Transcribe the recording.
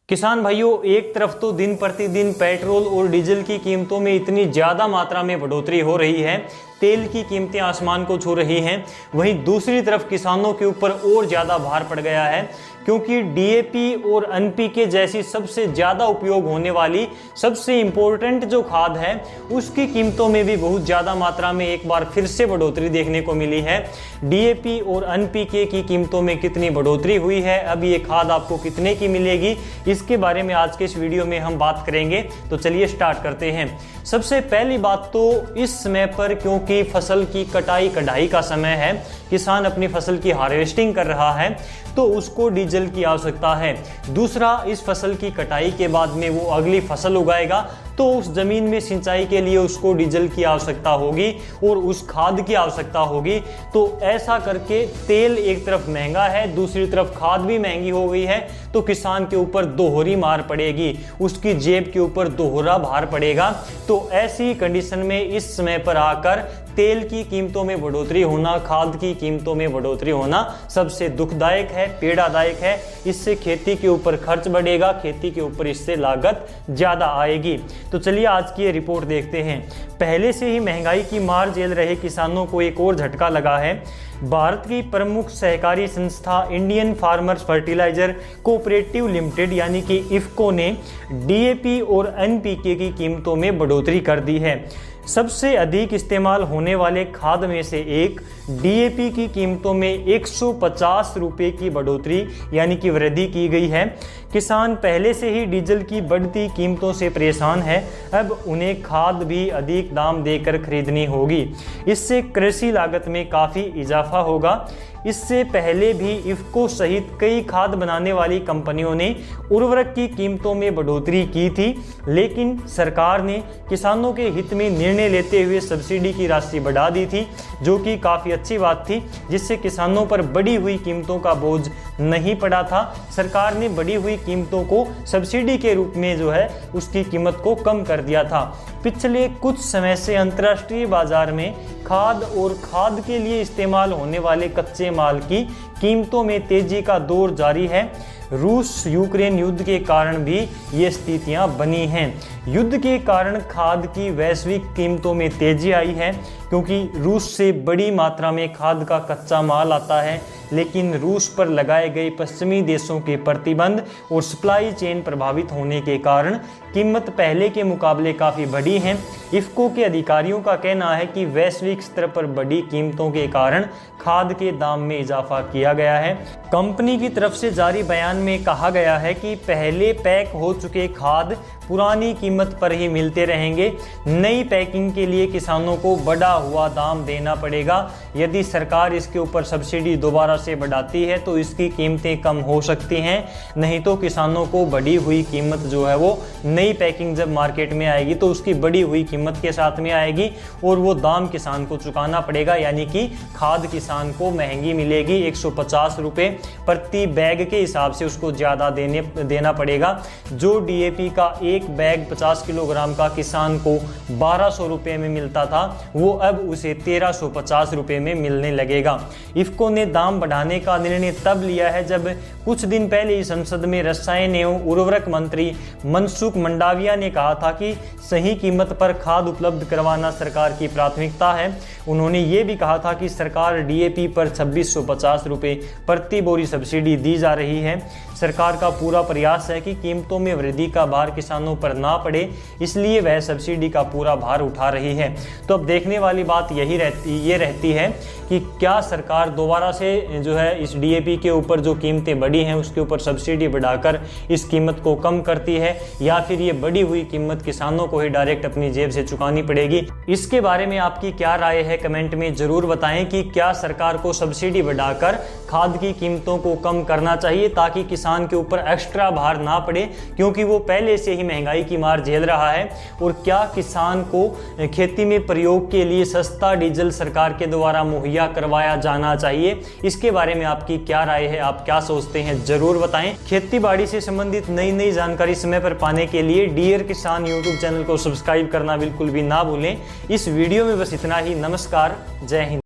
किसान भाइयों, एक तरफ तो दिन प्रतिदिन पेट्रोल और डीजल की कीमतों में इतनी ज़्यादा मात्रा में बढ़ोतरी हो रही है, तेल की कीमतें आसमान को छू रही हैं। वहीं दूसरी तरफ किसानों के ऊपर और ज़्यादा भार पड़ गया है, क्योंकि डीएपी और एनपीके जैसी सबसे ज़्यादा उपयोग होने वाली सबसे इम्पोर्टेंट जो खाद है, उसकी कीमतों में भी बहुत ज़्यादा मात्रा में एक बार फिर से बढ़ोतरी देखने को मिली है। डीएपी और एनपीके की कीमतों में कितनी बढ़ोतरी हुई है, अब ये खाद आपको कितने की मिलेगी, इसके बारे में आज के इस वीडियो में हम बात करेंगे। तो चलिए स्टार्ट करते हैं। सबसे पहली बात तो इस समय पर, क्योंकि फसल की कटाई कढ़ाई का समय है, किसान अपनी फसल की हार्वेस्टिंग कर रहा है, तो उसको डीजल की आवश्यकता है। दूसरा, इस फसल की कटाई के बाद में वो अगली फसल उगाएगा, तो उस जमीन में सिंचाई के लिए उसको डीजल की आवश्यकता होगी और उस खाद की आवश्यकता होगी। तो ऐसा करके तेल एक तरफ महंगा है, दूसरी तरफ खाद भी महंगी हो गई है, तो किसान के ऊपर दोहरी मार पड़ेगी, उसकी जेब के ऊपर दोहरा भार पड़ेगा। तो ऐसी कंडीशन में इस समय पर आकर तेल की कीमतों में बढ़ोतरी होना, खाद की कीमतों में बढ़ोतरी होना सबसे दुखदायक है, पीड़ादायक है। इससे खेती के ऊपर खर्च बढ़ेगा, खेती के ऊपर इससे लागत ज़्यादा आएगी। तो चलिए आज की ये रिपोर्ट देखते हैं। पहले से ही महंगाई की मार झेल रहे किसानों को एक और झटका लगा है। भारत की प्रमुख सहकारी संस्था Indian farmers fertiliser cooperative limited यानी कि इफ्को ने डीएपी और एनपीके की कीमतों में बढ़ोतरी कर दी है। सबसे अधिक इस्तेमाल होने वाले खाद में से एक डीएपी की कीमतों में 150 रुपये की बढ़ोतरी यानी कि वृद्धि की गई है। किसान पहले से ही डीजल की बढ़ती कीमतों से परेशान है, अब उन्हें खाद भी अधिक दाम देकर खरीदनी होगी। इससे कृषि लागत में काफ़ी इजाफा होगा। इससे पहले भी इफ्को सहित कई खाद बनाने वाली कंपनियों ने उर्वरक की कीमतों में बढ़ोतरी की थी, लेकिन सरकार ने किसानों के हित में निर्णय लेते हुए सब्सिडी की राशि बढ़ा दी थी, जो कि काफ़ी अच्छी बात थी, जिससे किसानों पर बढ़ी हुई कीमतों का बोझ नहीं पड़ा था। सरकार ने बढ़ी हुई कीमतों को सब्सिडी के रूप में जो है उसकी कीमत को कम कर दिया था। पिछले कुछ समय से अंतर्राष्ट्रीय बाजार में खाद और खाद के लिए इस्तेमाल होने वाले कच्चे माल की कीमतों में तेजी का दौर जारी है। रूस यूक्रेन युद्ध के कारण भी ये स्थितियां बनी हैं। युद्ध के कारण खाद की वैश्विक कीमतों में तेजी आई है, क्योंकि रूस से बड़ी मात्रा में खाद का कच्चा माल आता है, लेकिन रूस पर लगाए गए पश्चिमी देशों के प्रतिबंध और सप्लाई चेन प्रभावित होने के कारण कीमत पहले के मुकाबले काफ़ी बढ़ी है। इफ्को के अधिकारियों का कहना है कि वैश्विक स्तर पर बढ़ी कीमतों के कारण खाद के दाम में इजाफा किया गया है। कंपनी की तरफ से जारी बयान में कहा गया है कि पहले पैक हो चुके खाद पुरानी कीमत पर ही मिलते रहेंगे। नई पैकिंग के लिए किसानों को बढ़ा हुआ दाम देना पड़ेगा। यदि सरकार इसके ऊपर सब्सिडी दोबारा से बढ़ाती है तो इसकी कीमतें कम हो सकती हैं, नहीं तो किसानों को बढ़ी हुई कीमत जो है वो नई पैकिंग जब मार्केट में आएगी तो उसकी बढ़ी हुई कीमत के साथ में आएगी और वो दाम किसान को चुकाना पड़ेगा, यानी कि खाद किसान को महंगी मिलेगी। 150 रुपये प्रति बैग के हिसाब से उसको ज़्यादा देना पड़ेगा। जो डीएपी का एक बैग 50 किलोग्राम का किसान को 1200 रुपये में मिलता था, वो अब उसे 1350 रुपये में मिलने लगेगा। इफ्को ने दाम बढ़ाने का निर्णय तब लिया है जब कुछ दिन पहले ही संसद में रसायन एवं उर्वरक मंत्री मनसुख मंडाविया ने कहा था कि सही कीमत पर खाद उपलब्ध करवाना सरकार की प्राथमिकता है। उन्होंने ये भी कहा था कि सरकार डीएपी पर 2650 रुपये प्रति बोरी सब्सिडी दी जा रही है। सरकार का पूरा प्रयास है कि कीमतों में वृद्धि का भार किसानों पर ना पड़े, इसलिए वह सब्सिडी का पूरा भार उठा रही है। तो अब देखने वाली बात ये रहती है कि क्या सरकार दोबारा से जो है इस डीएपी के ऊपर जो कीमतें बढ़ी हैं उसके ऊपर सब्सिडी बढ़ाकर इस कीमत को कम करती है, या फिर ये बढ़ी हुई कीमत किसानों को ही डायरेक्ट अपनी जेब से चुकानी पड़ेगी। इसके बारे में आपकी क्या राय है, कमेंट में जरूर बताएं कि क्या सरकार को सब्सिडी बढ़ाकर खाद की कीमतों को कम करना चाहिए ताकि किसान के ऊपर एक्स्ट्रा भार ना पड़े, क्योंकि वो पहले से ही महंगाई की मार झेल रहा है। और क्या किसान को खेती में प्रयोग के लिए सस्ता डीजल सरकार के द्वारा मुहैया करवाया जाना चाहिए, इसके बारे में आपकी क्या राय है, आप क्या सोचते हैं, जरूर बताएं। खेती बाड़ी से संबंधित नई जानकारी समय पर पाने के लिए डियर किसान यूट्यूब चैनल को सब्सक्राइब करना बिल्कुल भी ना भूलें। इस वीडियो में बस इतना ही। नमस्कार, जय हिंद।